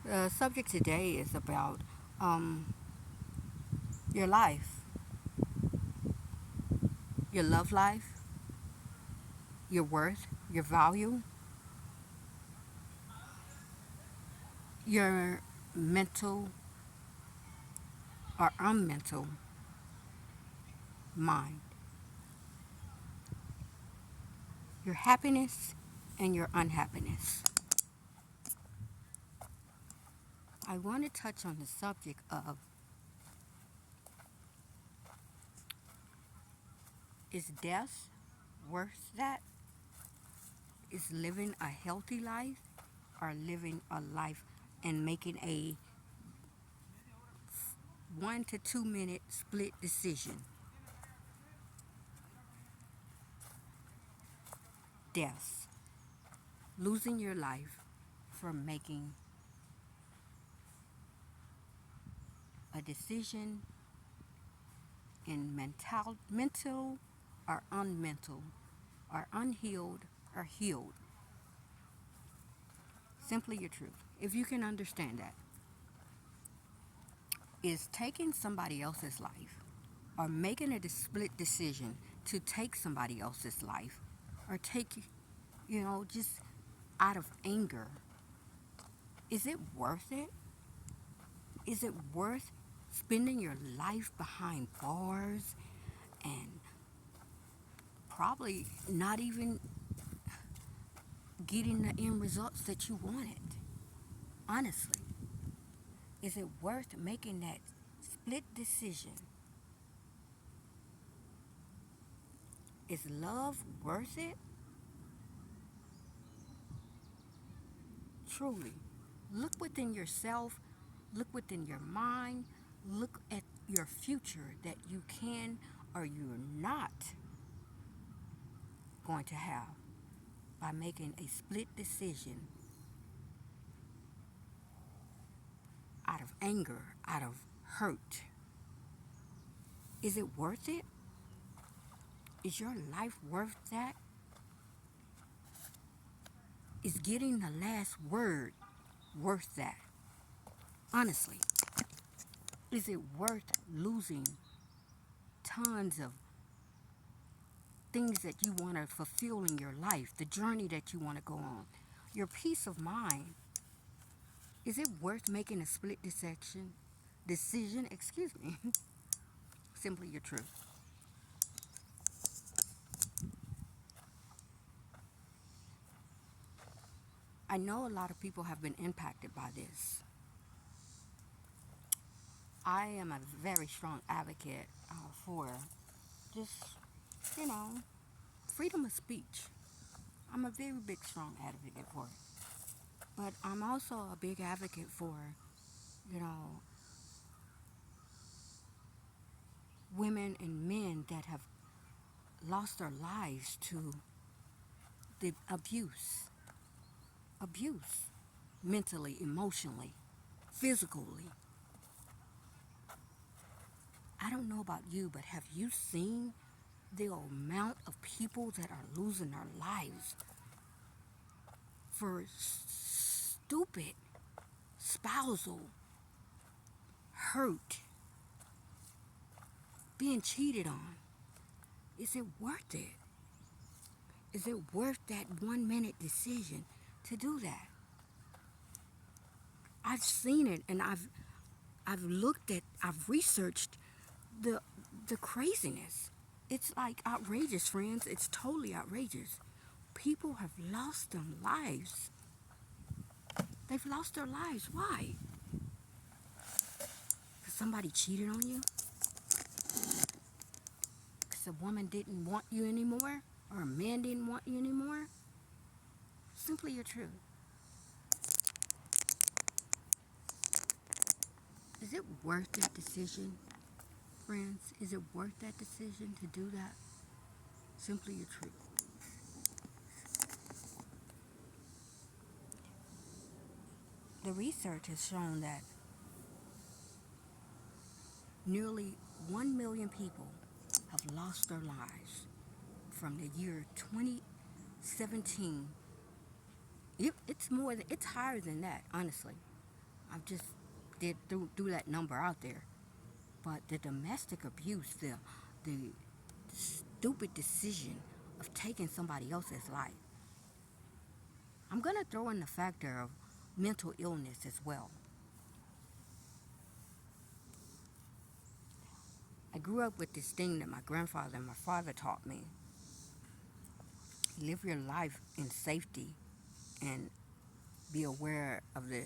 The subject today is about um, your life, your love life, your worth, your value, your mental or unmental mind, your happiness and your unhappiness. I want to touch on the subject of, is death worth that? Is living a healthy life or living a life and making a 1 to 2 minute split decision? Death. Losing your life for making a decision in mental or unmental, or unhealed or healed. Simply your truth. If you can understand that, is taking somebody else's life or making a split decision to take somebody else's life or take, just out of anger. Is it worth it? Is it worth spending your life behind bars and probably not even getting the end results that you wanted? Honestly, is it worth making that split decision? Is love worth it? Truly. Look within yourself, look within your mind, look at your future that you can or you're not going to have by making a split decision out of anger, out of hurt. Is it worth it? Is your life worth that? Is getting the last word worth that? Honestly, is it worth losing tons of things that you want to fulfill in your life, the journey that you want to go on, your peace of mind? Is it worth making a split decision, excuse me, simply your truth. I know a lot of people have been impacted by this. I am a very strong advocate for just, you know, freedom of speech. I'm a very big, strong advocate for it. But I'm also a big advocate for, you know, women and men that have lost their lives to the abuse, mentally, emotionally, physically. I don't know about you, but have you seen the amount of people that are losing their lives for stupid spousal hurt, being cheated on? Is it worth it? Is it worth that 1 minute decision to do that? I've seen it, and I've researched the the craziness. It's like outrageous, friends. It's totally outrageous. People have lost their lives. They've lost their lives. Why? Because somebody cheated on you? Because a woman didn't want you anymore? Or a man didn't want you anymore? Simply your truth. Is it worth that decision, friends? Is it worth that decision to do that? Simply your truth. The research has shown that nearly 1 million people have lost their lives from the year 2017. It's higher than that, honestly. I just did threw that number out there. But the domestic abuse, the stupid decision of taking somebody else's life. I'm gonna throw in the factor of mental illness as well. I grew up with this thing that my grandfather and my father taught me. Live your life in safety and be aware of the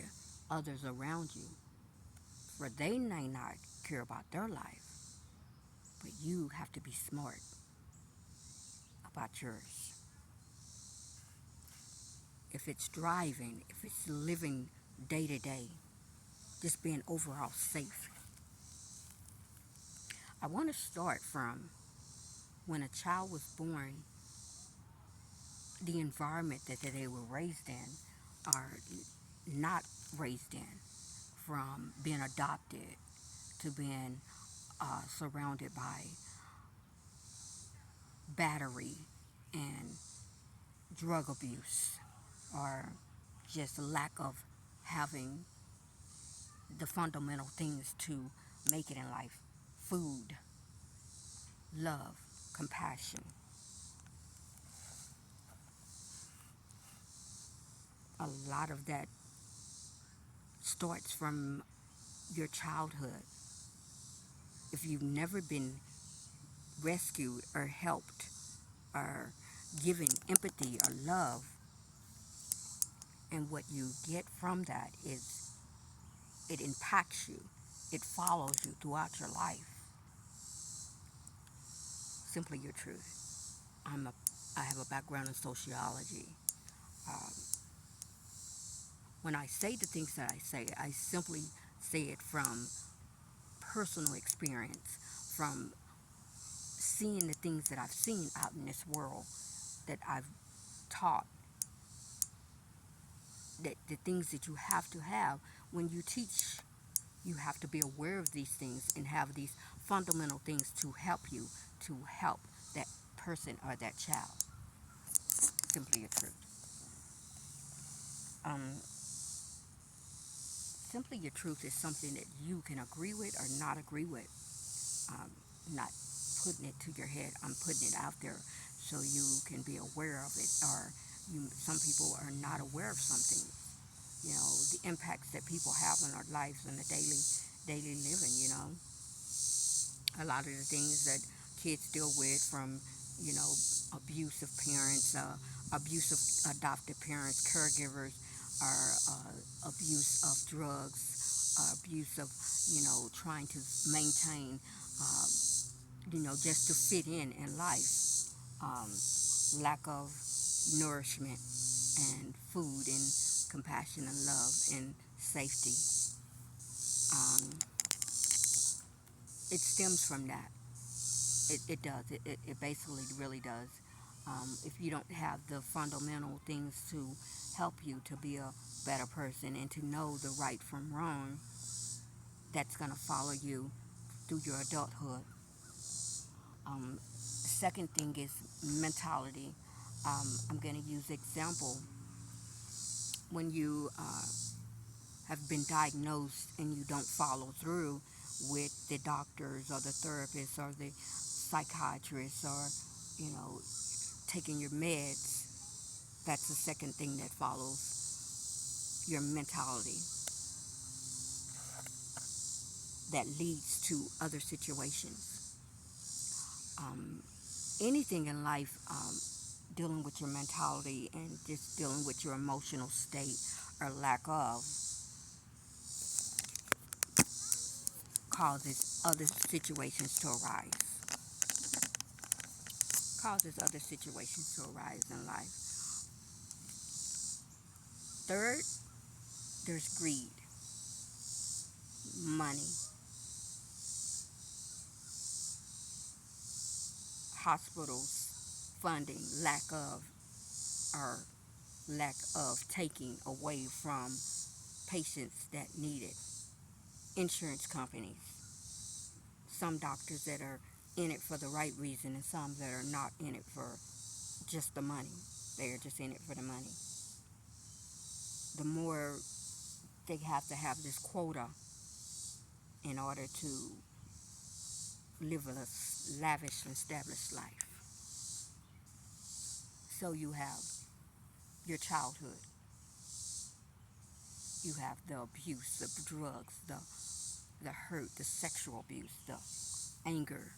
others around you. For they may not care about their life, but you have to be smart about yours. If it's driving, if it's living day to day, just being overall safe. I want to start from when a child was born, the environment that they were raised in or not raised in, from being adopted to being surrounded by battery and drug abuse, or just lack of having the fundamental things to make it in life: food, love, compassion. A lot of that starts from your childhood. If you've never been rescued or helped or given empathy or love, and what you get from that is it impacts you, it follows you throughout your life. Simply your truth. I have a background in sociology. Um, when I say the things that I simply say it from personal experience, from seeing the things that I've seen out in this world, that I've taught, that the things that you have to have when you teach. You have to be aware of these things and have these fundamental things to help you, to help that person or that child. Simply a truth. Um, Simply your truth is something that you can agree with or not agree with. Um, not putting it to your head. I'm putting it out there so you can be aware of it. Or some people are not aware of something. You know, the impacts that people have on our lives and the daily living. You know, a lot of the things that kids deal with, from abusive parents, abusive adopted parents, caregivers, or abuse of drugs, abuse of trying to maintain, uh, just to fit in life, um, lack of nourishment and food and compassion and love and safety. Um, it stems from that. It does. It basically really does. If you don't have the fundamental things to help you to be a better person and to know the right from wrong, that's going to follow you through your adulthood. Second thing is mentality. I'm going to use example when you have been diagnosed and you don't follow through with the doctors or the therapists or the psychiatrists, or taking your meds. That's the second thing that follows your mentality, that leads to other situations. um, Anything in life, dealing with your mentality and just dealing with your emotional state or lack of, causes other situations to arise. Causes other situations to arise in life. Third, there's greed, money, hospitals, funding, or lack of taking away from patients that need it. Insurance companies, some doctors that are in it for the right reason and some that are not in it for just the money. They are just in it for the money. The more they have to have this quota in order to live a lavish and established life. So you have your childhood, you have the abuse, the drugs, the hurt, the sexual abuse, the anger.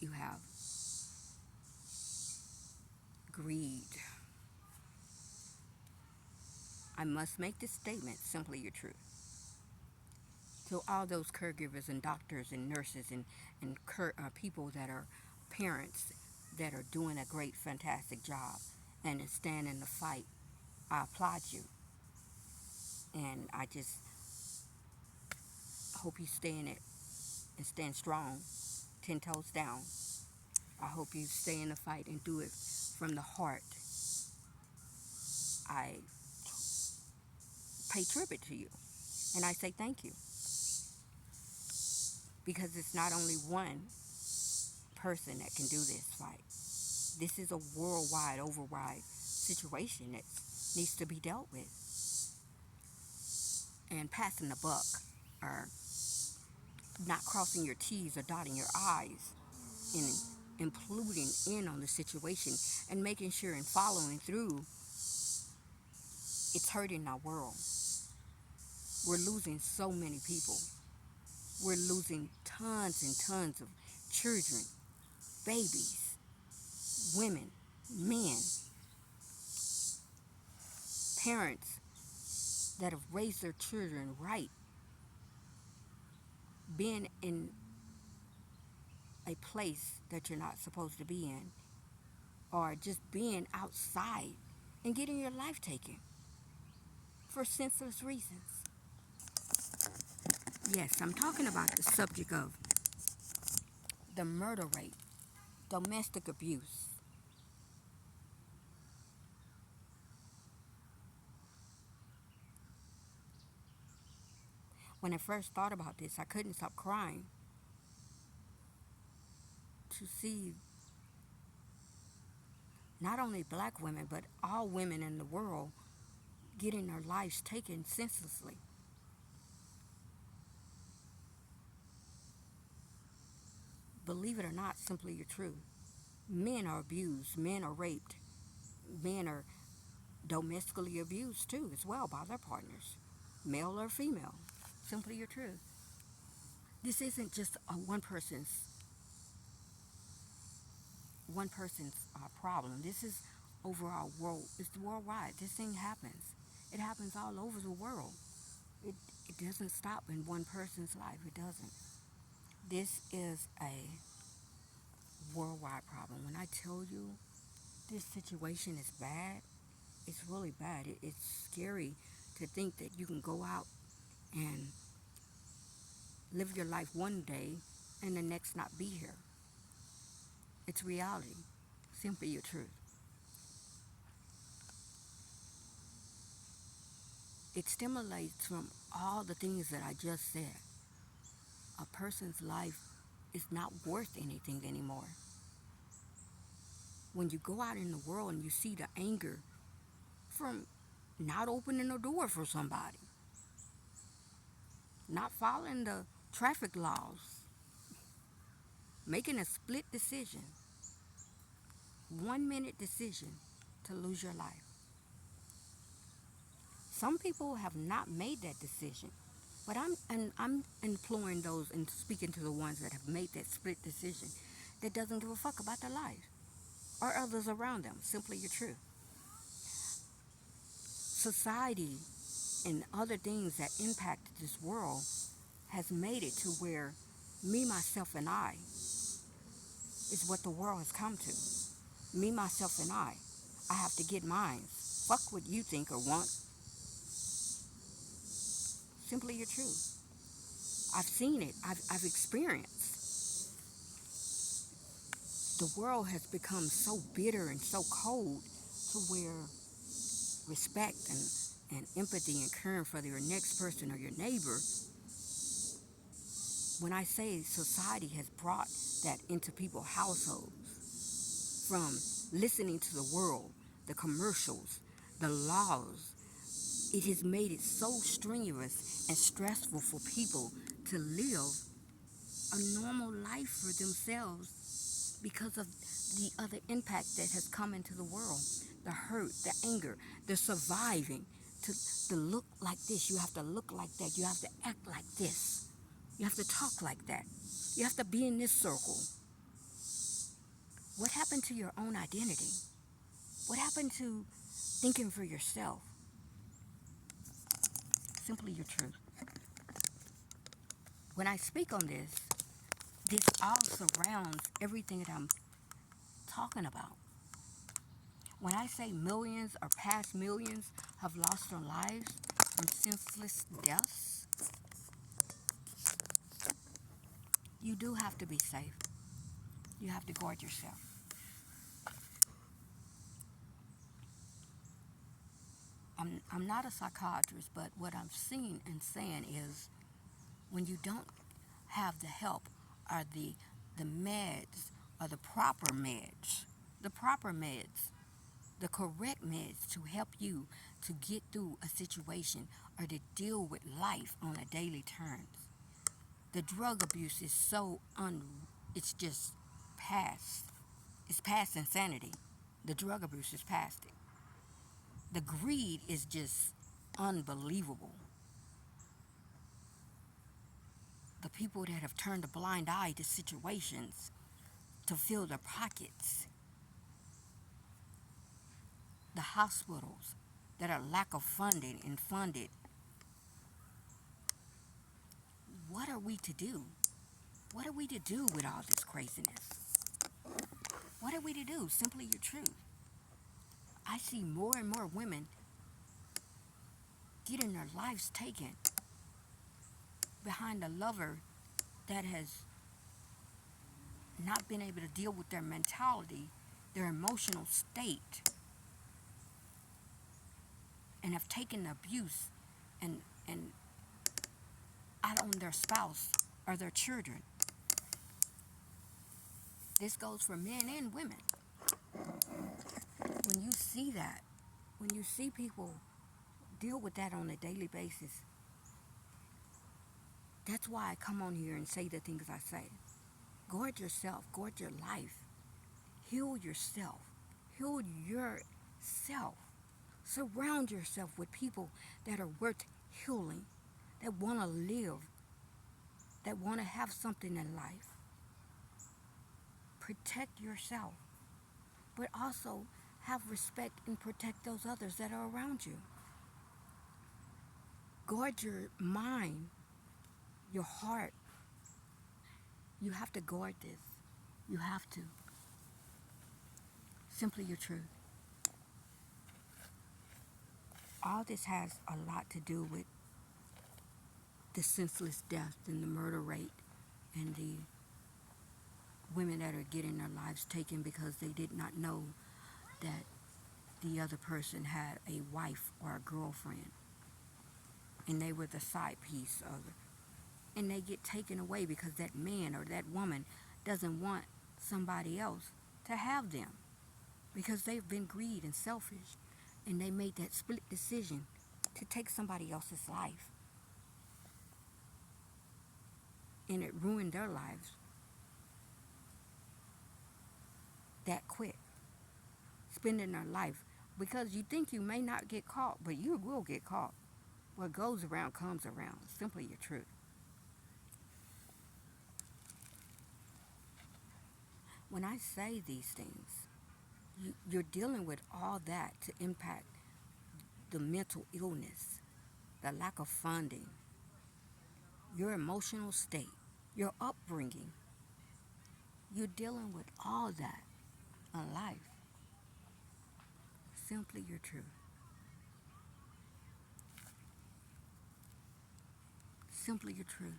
You have greed. I must make this statement simply your truth. To all those caregivers and doctors and nurses and people that are parents that are doing a great, fantastic job and stand in the fight, I applaud you. And I just hope you stay in it and stand strong, 10 toes down. I hope you stay in the fight and do it from the heart. I pay tribute to you and I say thank you, because it's not only one person that can do this fight. This is a worldwide, overwide situation that needs to be dealt with. And passing the buck, or not crossing your T's or dotting your I's, and including in on the situation and making sure and following through, it's hurting our world. We're losing so many people. We're losing tons and tons of children, babies, women, men, parents that have raised their children right, being in a place that you're not supposed to be in, or just being outside and getting your life taken for senseless reasons. Yes, I'm talking about the subject of the murder rate, domestic abuse. When I first thought about this, I couldn't stop crying to see not only black women, but all women in the world getting their lives taken senselessly. Believe it or not, simply your truth. Men are abused, men are raped, men are domestically abused too, as well, by their partners, male or female. Simply your truth. This isn't just a one person's problem. This is overall world. It's worldwide. This thing happens. It happens all over the world. It it doesn't stop in one person's life. It doesn't. This is a worldwide problem. When I tell you this situation is bad, it's really bad. It's scary to think that you can go out and live your life one day and the next not be here. It's reality. Simply your truth. It stimulates from all the things that I just said. A person's life is not worth anything anymore. When you go out in the world and you see the anger from not opening the door for somebody, not following the traffic laws, making a split decision, 1 minute decision to lose your life. Some people have not made that decision, but I'm imploring those and speaking to the ones that have made that split decision that doesn't give a fuck about their life or others around them. Simply your truth. Society and other things that impact this world has made it to where me, myself, and I is what the world has come to. Me, myself, and I. I have to get mine. Fuck what you think or want. Simply your truth. I've seen it. I've experienced. The world has become so bitter and so cold to where respect and empathy and caring for your next person or your neighbor, when I say society has brought that into people's households, from listening to the world, the commercials, the laws, It has made it so strenuous and stressful for people to live a normal life for themselves because of the other impact that has come into the world. The hurt, the anger, the surviving. To look like this, you have to look like that. You have to act like this. You have to talk like that. You have to be in this circle. What happened to your own identity? What happened to thinking for yourself? Simply your truth. When I speak on this all surrounds everything that I'm talking about. When I say millions or past millions have lost their lives from senseless deaths, you do have to be safe. You have to guard yourself. I'm not a psychiatrist, but what I'm seeing and saying is when you don't have the help or the meds or the proper meds, the correct meds to help you to get through a situation or to deal with life on a daily terms. The drug abuse is it's just past. It's past insanity. The drug abuse is past it. The greed is just unbelievable. The people that have turned a blind eye to situations to fill their pockets. The hospitals that are lack of funding and funded. What are we to do? What are we to do with all this craziness? What are we to do? Simply your truth. I see more and more women getting their lives taken behind a lover that has not been able to deal with their mentality, their emotional state, and have taken abuse and out on their spouse or their children. This goes for men and women. When you see that, when you see people deal with that on a daily basis, that's why I come on here and say the things I say. Guard yourself, guard your life, heal yourself, heal yourself. Surround yourself with people that are worth healing, that want to live, that want to have something in life. Protect yourself, but also have respect and protect those others that are around you. Guard your mind, your heart. You have to guard this. You have to. Simply your truth. All this has a lot to do with the senseless death and the murder rate and the women that are getting their lives taken because they did not know that the other person had a wife or a girlfriend and they were the side piece of it. And they get taken away because that man or that woman doesn't want somebody else to have them because they've been greedy and selfish and they made that split decision to take somebody else's life. And it ruined their lives that quick, spending their life because you think you may not get caught, but you will get caught. What goes around comes around. Simply your truth. When I say these things, you're dealing with all that to impact the mental illness, the lack of funding, your emotional state, your upbringing. You're dealing with all that in life. Simply your truth. Simply your truth.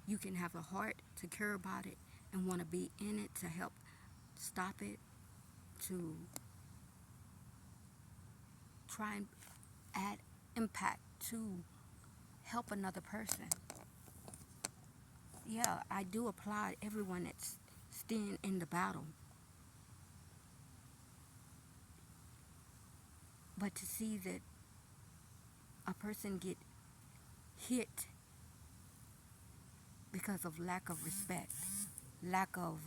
You can have a heart to care about it and want to be in it to help stop it, to try and add impact to help another person. Yeah, I do applaud everyone that's stand in the battle, but to see that a person get hit because of lack of respect, lack of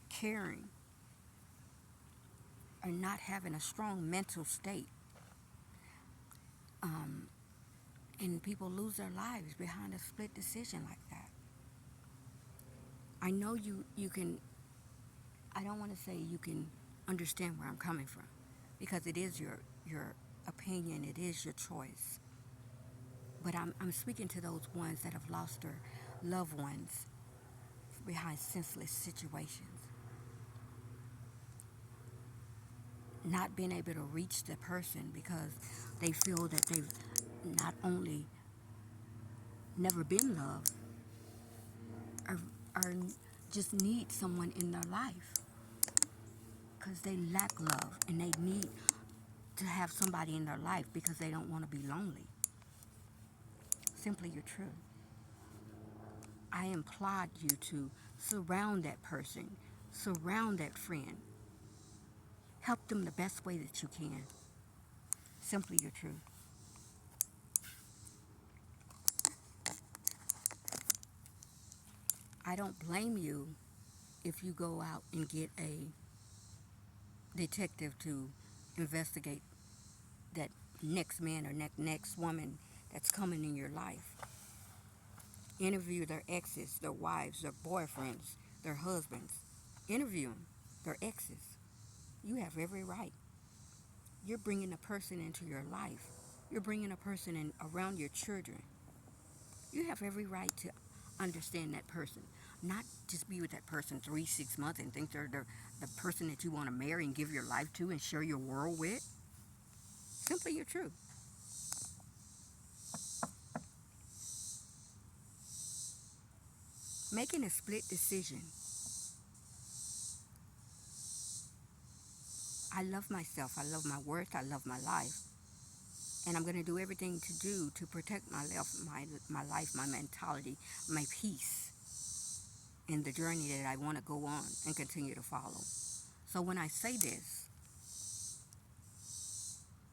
caring, or not having a strong mental state, um, and people lose their lives behind a split decision like that. I know you can, I don't want to say you can understand where I'm coming from, because it is your opinion, it is your choice. But I'm speaking to those ones that have lost their loved ones behind senseless situations. Not being able to reach the person because they feel that they've not only never been loved, or, or just need someone in their life because they lack love and they need to have somebody in their life because they don't want to be lonely. Simply your truth. I implore you to surround that person, surround that friend, help them the best way that you can. Simply your truth. I don't blame you if you go out and get a detective to investigate that next man or next woman that's coming in your life. Interview their exes, their wives, their boyfriends, their husbands. Interview them, their exes. You have every right. You're bringing a person into your life. You're bringing a person in around your children. You have every right to understand that person. Not just be with that person 3, 6 months and think they're the person that you want to marry and give your life to and share your world with. Simply your truth. Making a split decision. I love myself. I love my worth. I love my life. And I'm going to do everything to do to protect my life, my mentality, my peace in the journey that I want to go on and continue to follow. So when I say this,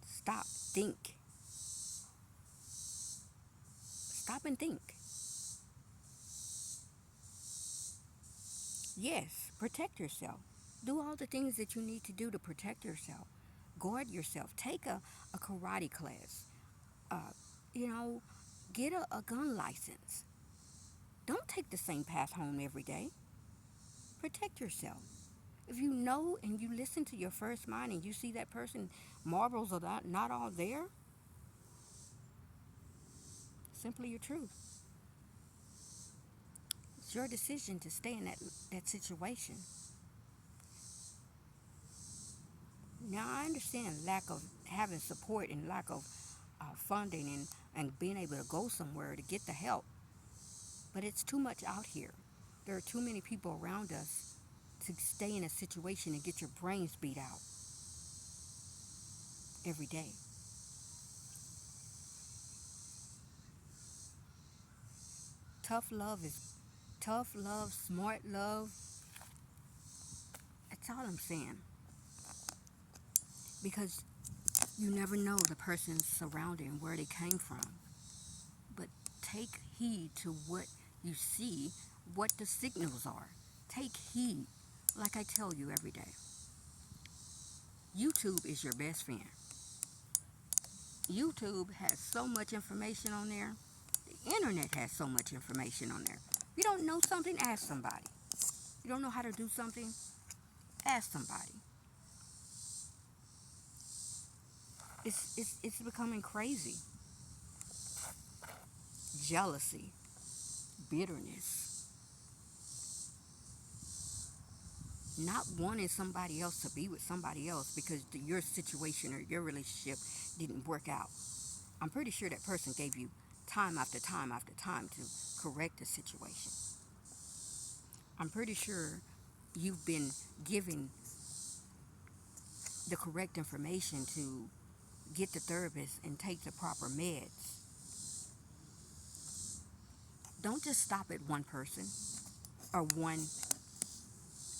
stop, think. Stop and think. Yes, protect yourself. Do all the things that you need to do to protect yourself. Guard yourself. Take a karate class. Uh, you know, get a gun license. Don't take the same path home every day. Protect yourself. If you know and you listen to your first mind and you see that person, marbles are not all there, simply your truth. It's your decision to stay in that situation. Now, I understand lack of having support and lack of funding and being able to go somewhere to get the help, but it's too much out here. There are too many people around us to stay in a situation and get your brains beat out every day. Tough love is tough love, smart love. That's all I'm saying. Because you never know the person's surrounding, where they came from. But take heed to what you see, what the signals are. Take heed, like I tell you every day. YouTube is your best friend. YouTube has so much information on there. The internet has so much information on there. If you don't know something, ask somebody. You don't know how to do something, ask somebody. It's becoming crazy. Jealousy, bitterness, not wanting somebody else to be with somebody else because your situation or your relationship didn't work out. I'm pretty sure that person gave you time after time after time to correct the situation. I'm pretty sure you've been given the correct information to get the therapist and take the proper meds. Don't just stop at one person or one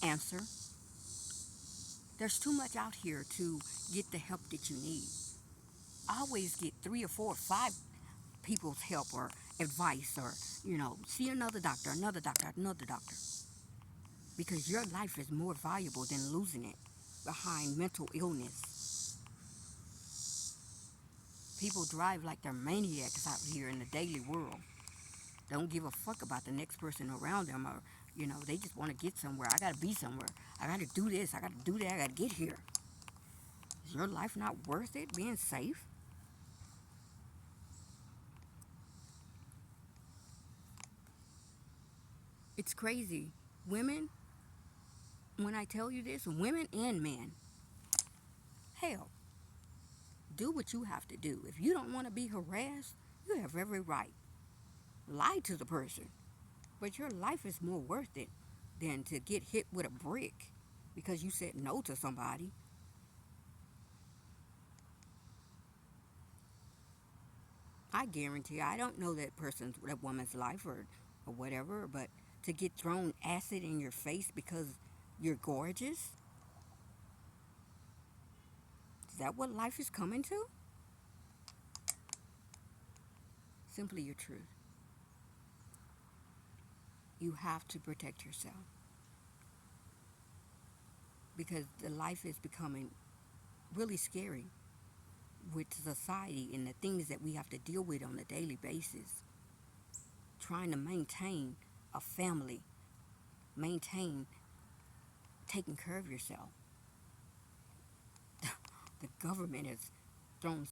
answer. There's too much out here to get the help that you need. Always get three or four or five people's help or advice, or, see another doctor, another doctor, another doctor. Because your life is more valuable than losing it behind mental illness. People drive like they're maniacs out here in the daily world. Don't give a fuck about the next person around them, or, they just want to get somewhere. I gotta be somewhere. I gotta do this. I gotta do that. I gotta get here. Is your life not worth it being safe? It's crazy. Women, when I tell you this, women and men, hell, do what you have to do. If you don't want to be harassed, you have every right. Lie to the person. But your life is more worth it than to get hit with a brick because you said no to somebody. I guarantee I don't know that woman's life, or whatever, but to get thrown acid in your face because you're gorgeous? Is that what life is coming to? Simply your truth. You have to protect yourself because the life is becoming really scary with society and the things that we have to deal with on a daily basis. Trying to maintain a family, maintain taking care of yourself. The government has thrown